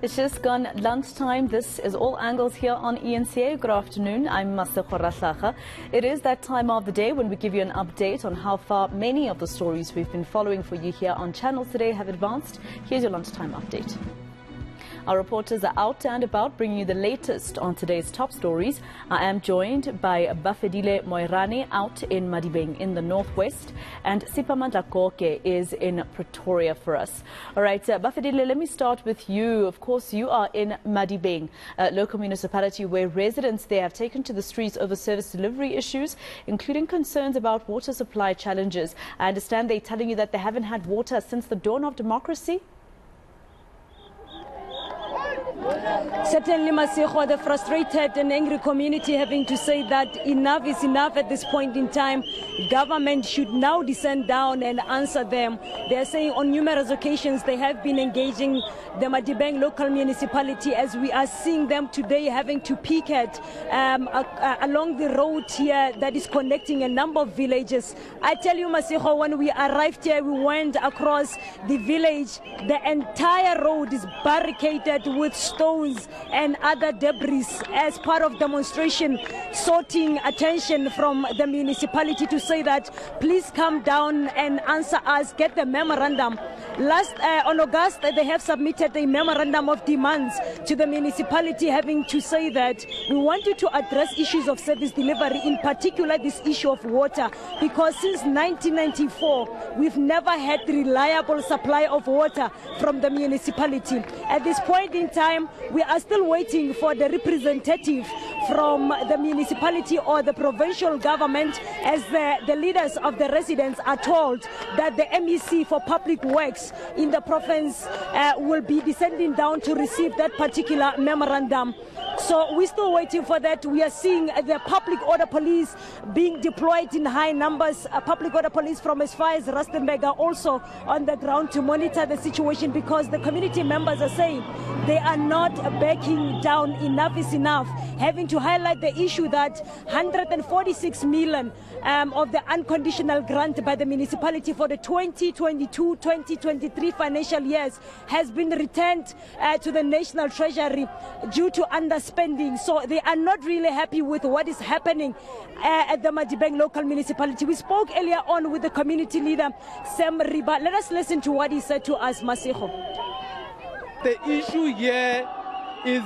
It's just gone lunchtime. This is All Angles here on ENCA. Good afternoon. I'm Masakho. It is that time of the day when we give you an update on how far many of the stories we've been following for you here on channels today have advanced. Here's your lunchtime update. Our reporters are out and about bringing you the latest on today's top stories. I am joined by Bafedile Moerana out in Madibeng in the northwest, and Siphamandla Goge is in Pretoria for us. All right, Bafedile, let me start with you. Of course, you are in Madibeng, a local municipality where residents there have taken to the streets over service delivery issues, including concerns about water supply challenges. I understand they're telling you that they haven't had water since the dawn of democracy. Certainly, Masakho, the frustrated and angry community having to say that enough is enough at this point in time. Government should now descend down and answer them. They are saying on numerous occasions they have been engaging the Madibeng local municipality, as we are seeing them today having to picket along the road here that is connecting a number of villages. I tell you, Masakho, when we arrived here, we went across the village. The entire road is barricaded with stones and other debris as part of demonstration, sorting attention from the municipality to say that please come down and answer us, get the memorandum. On August, they have submitted a memorandum of demands to the municipality, having to say that we want you to address issues of service delivery, in particular this issue of water, because since 1994 we've never had reliable supply of water from the municipality. At this point in time, we are still waiting for the representative from the municipality or the provincial government, as the leaders of the residents are told that the MEC for Public Works in the province will be descending down to receive that particular memorandum. So we're still waiting for that. We are seeing the public order police being deployed in high numbers. Public order police from as far as Rustenburg are also on the ground to monitor the situation, because the community members are saying they are not backing down. Enough is enough, having to highlight the issue that 146 million of the unconditional grant by the municipality for the 2022-2023 financial years has been returned to the National Treasury due to underspending. So they are not really happy with what is happening at the Madibeng local municipality. We spoke earlier on with the community leader, Sam Riba. Let us listen to what he said to us, Masakho. The issue here is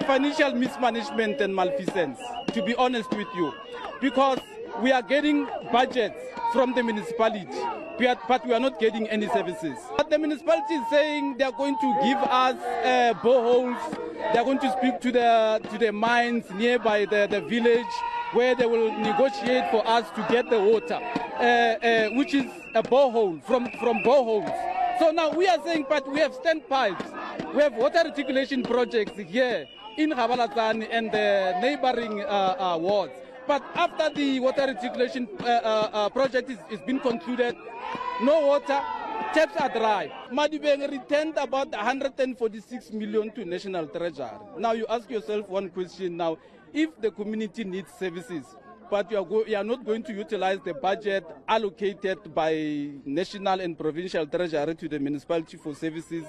financial mismanagement and malfeasance, to be honest with you, because we are getting budgets from the municipality, but we are not getting any services. But the municipality is saying they are going to give us boreholes. They are going to speak to the mines nearby the village, where they will negotiate for us to get the water, which is a borehole from boreholes. So now we are saying, but we have standpipes. We have water reticulation projects here in Gabalatani and the neighboring wards. But after the water reticulation project is been concluded, no water, taps are dry. Madibeng returned about 146 million to National Treasury. Now you ask yourself one question now: if the community needs services, but you are not going to utilize the budget allocated by national and provincial treasury to the municipality for services,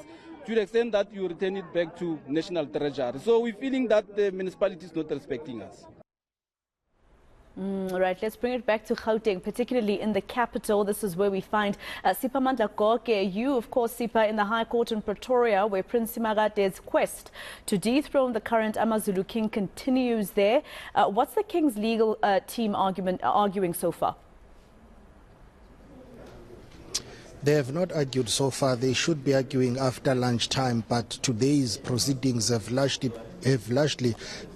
to the extent that you return it back to national treasury. So we're feeling that the municipality is not respecting us. Right, let's bring it back to Gauteng, particularly in the capital. This is where we find Siphamandla Goge. You, of course, Sipa, in the High Court in Pretoria, where Prince Simakade's quest to dethrone the current AmaZulu king continues there. What's the king's legal team arguing so far? They have not argued so far. They should be arguing after lunchtime, but today's proceedings have largely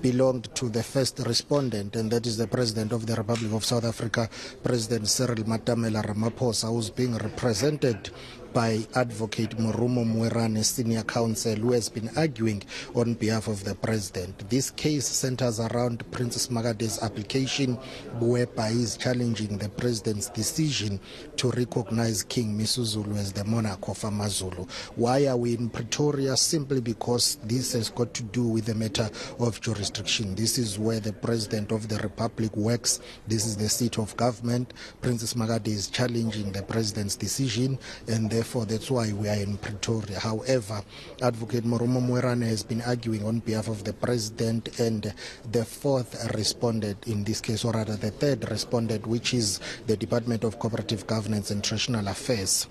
belonged to the first respondent, and that is the President of the Republic of South Africa, President Cyril Matamela Ramaphosa, who's being represented by Advocate Moerana, senior counsel, who has been arguing on behalf of the president. This case centers around Prince Simakade's application, whereby he is challenging the president's decision to recognize King Misuzulu as the monarch of AmaZulu. Why are we in Pretoria? Simply because this has got to do with the matter of jurisdiction. This is where the President of the Republic works. This is the seat of government. Prince Simakade is challenging the president's decision, and therefore therefore that's why we are in Pretoria. However, Advocate Moerana has been arguing on behalf of the President and the fourth respondent in this case, or rather the third respondent, which is the Department of Cooperative Governance and Traditional Affairs.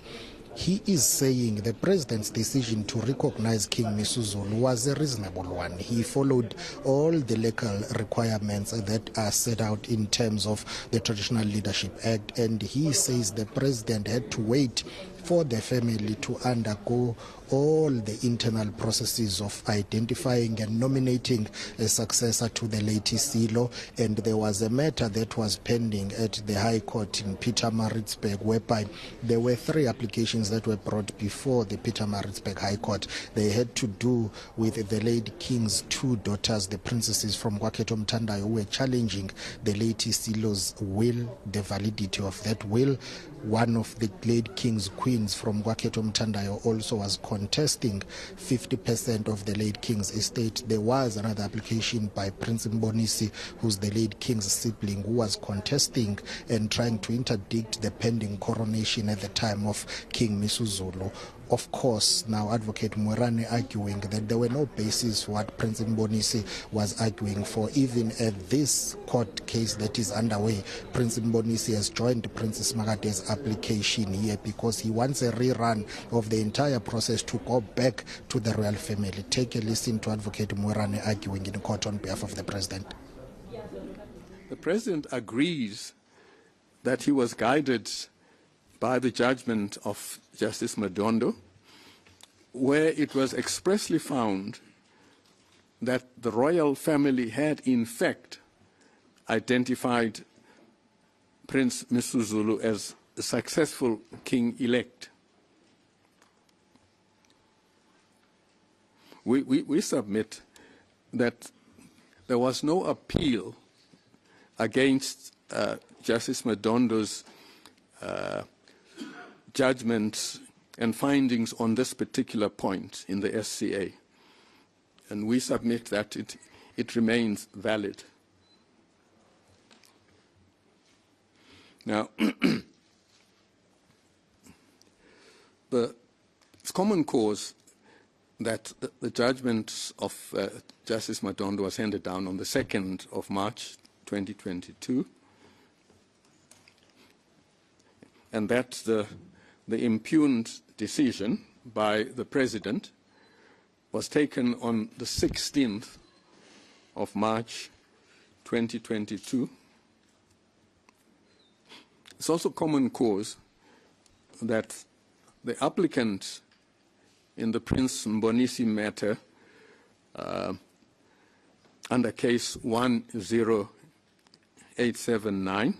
He is saying the President's decision to recognize King Misuzulu was a reasonable one. He followed all the legal requirements that are set out in terms of the Traditional Leadership Act, and he says the President had to wait for the family to undergo all the internal processes of identifying and nominating a successor to the late Silo. And there was a matter that was pending at the High Court in Pietermaritzburg, whereby there were 3 applications that were brought before the Pietermaritzburg High Court. They had to do with the late King's 2 daughters, the princesses from Kwaketo Mthandayo, who were challenging the late Silo's will, the validity of that will. One of the late King's queens from Kwaketo Mthandayo also was contesting 50% of the late King's estate. There was another application by Prince Mbonisi, who's the late King's sibling, who was contesting and trying to interdict the pending coronation at the time of King Misuzulu. Of course, now Advocate Moerana arguing that there were no basis for what Prince Mbonisi was arguing for. Even at this court case that is underway, Prince Mbonisi has joined Princess Simakade's application here because he wants a rerun of the entire process to go back to the royal family. Take a listen to Advocate Moerana arguing in court on behalf of the President. The President agrees that he was guided by the judgment of Justice Madondo, where it was expressly found that the royal family had in fact identified Prince Misuzulu as a successful king-elect. We submit that there was no appeal against Justice Madondo's judgments and findings on this particular point in the SCA. And we submit that it remains valid. Now, it's common cause that the judgment of Justice Madondo was handed down on the 2nd of March 2022, and that the impugned decision by the President was taken on the 16th of March 2022. It's also common cause that the applicant in the Prince Mbonisi matter under case 10879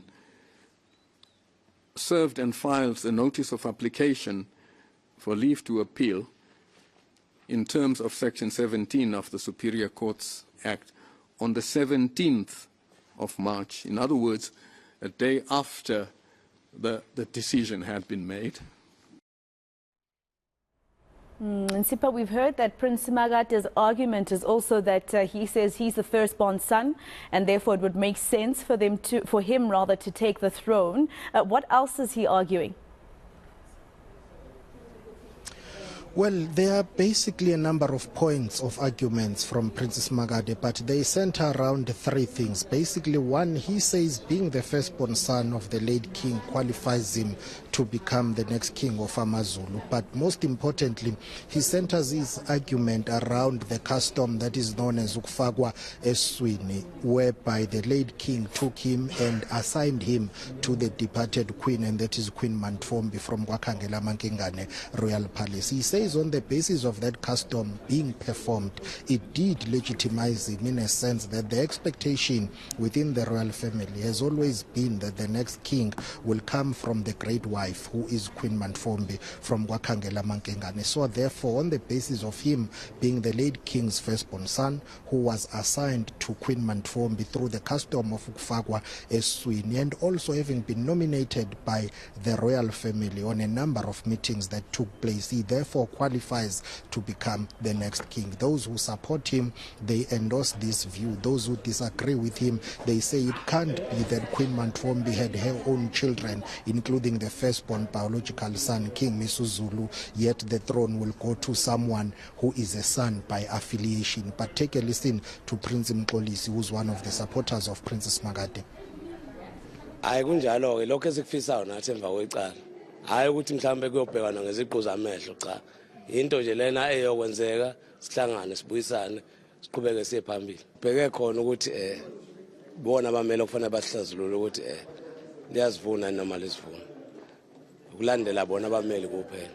served and filed a notice of application for leave to appeal in terms of Section 17 of the Superior Courts Act on the 17th of March. In other words, a day after the decision had been made. And Sipa, we've heard that Prince Simakade's argument is also that he says he's the firstborn son, and therefore it would make sense for him to take the throne. What else is he arguing? Well, there are basically a number of points of arguments from Princess Simakade, but they center around 3 things. Basically, one, he says being the firstborn son of the late king qualifies him to become the next king of AmaZulu. But most importantly, he centers his argument around the custom that is known as ukufakwa eswini, whereby the late king took him and assigned him to the departed queen, and that is Queen Mantfombi from Kwakhangela Mankengane Royal Palace. He says on the basis of that custom being performed, it did legitimize him in a sense that the expectation within the royal family has always been that the next king will come from the great wife, who is Queen Mantfombi from Kwakhangela Mankengane. So therefore, on the basis of him being the late king's firstborn son, who was assigned to Queen Mantfombi through the custom of ukufakwa eswini, and also having been nominated by the royal family on a number of meetings that took place, he therefore qualifies to become the next king. Those who support him, they endorse this view. Those who disagree with him, they say it can't be that Queen Mantfombi had her own children, including the firstborn biological son, King Misuzulu, yet the throne will go to someone who is a son by affiliation. But take a listen to Prince Mxolisi, who's one of the supporters of Princess Simakade. Hayi kunjalo ke lokho esikufisayo nathi emva kwecala. Hayi ukuthi mhlambe kuyobhekana ngeziqu zamehlo cha. Into nje lena eyokwenzeka sihlangane sibuyisane siqhubeke siye phambili. Bheke khona ukuthi bona abamele okufanele basihlazulule ukuthi liyazivuna noma lisivuna. Ukulandela bona abameli kuphela.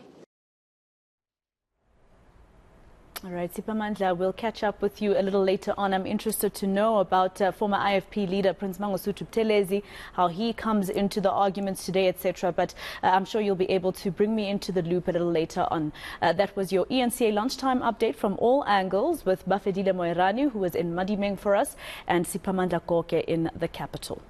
All right, Siphamandla, we'll catch up with you a little later on. I'm interested to know about former IFP leader Prince Mangosuthu Buthelezi, how he comes into the arguments today, etc. But I'm sure you'll be able to bring me into the loop a little later on. That was your ENCA lunchtime update from all angles with Bafedile Moerana, who was in Madimeng for us, and Siphamandla Goge in the capital.